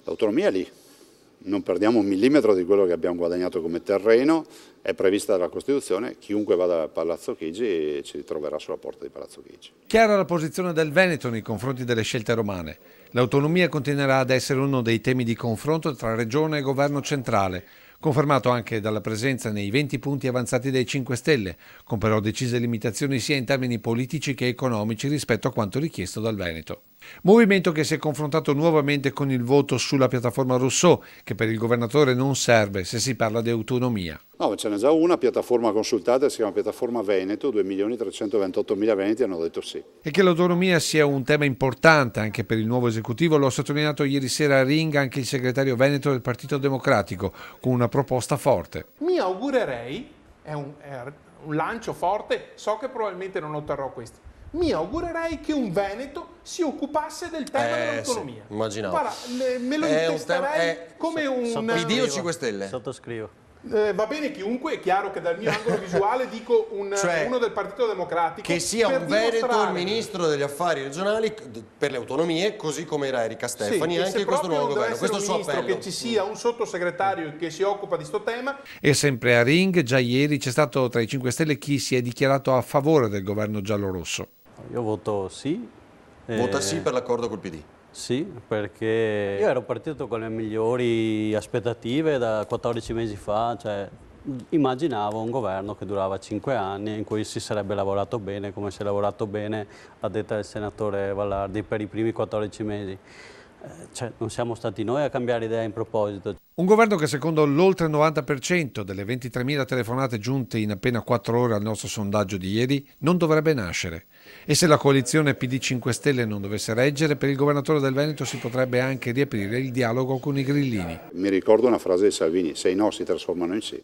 L'autonomia è lì, non perdiamo un millimetro di quello che abbiamo guadagnato come terreno, è prevista dalla Costituzione, chiunque vada a Palazzo Chigi ci ritroverà sulla porta di Palazzo Chigi. Chiara la posizione del Veneto nei confronti delle scelte romane. L'autonomia continuerà ad essere uno dei temi di confronto tra Regione e Governo centrale, confermato anche dalla presenza nei 20 punti avanzati dai 5 Stelle, con però decise limitazioni sia in termini politici che economici rispetto a quanto richiesto dal Veneto. Movimento che si è confrontato nuovamente con il voto sulla piattaforma Rousseau, che per il governatore non serve se si parla di autonomia. No, ce n'è già una piattaforma consultata, si chiama piattaforma Veneto, 2.328.000 veneti hanno detto sì. E che l'autonomia sia un tema importante anche per il nuovo esecutivo lo ha sottolineato ieri sera a Ring anche il segretario veneto del Partito Democratico, con una proposta forte. Mi augurerei, è un lancio forte, so che probabilmente non otterrò questo, mi augurerei che un veneto si occupasse del tema dell'autonomia. Sì, immaginavo. Guarda, me lo intesterei come un... PD o 5 Stelle? Sottoscrivo. Va bene chiunque, è chiaro che dal mio angolo visuale dico uno del Partito Democratico. Che sia un Veneto il ministro degli affari regionali per le autonomie, così come era Erika Stefani, sì, anche questo nuovo governo. Questo è il suo appello. Che ci sia un sottosegretario che si occupa di sto tema. E sempre a Ring, già ieri c'è stato tra i 5 Stelle chi si è dichiarato a favore del governo giallorosso. Io voto sì. Vota sì per l'accordo col PD. Sì, perché io ero partito con le migliori aspettative da 14 mesi fa, cioè immaginavo un governo che durava 5 anni in cui si sarebbe lavorato bene, come si è lavorato bene a detta del senatore Vallardi per i primi 14 mesi. Cioè, non siamo stati noi a cambiare idea in proposito. Un governo che secondo l'oltre 90% delle 23.000 telefonate giunte in appena 4 ore al nostro sondaggio di ieri non dovrebbe nascere. E se la coalizione PD 5 Stelle non dovesse reggere, per il governatore del Veneto si potrebbe anche riaprire il dialogo con i grillini. Mi ricordo una frase di Salvini, se i no si trasformano in sì.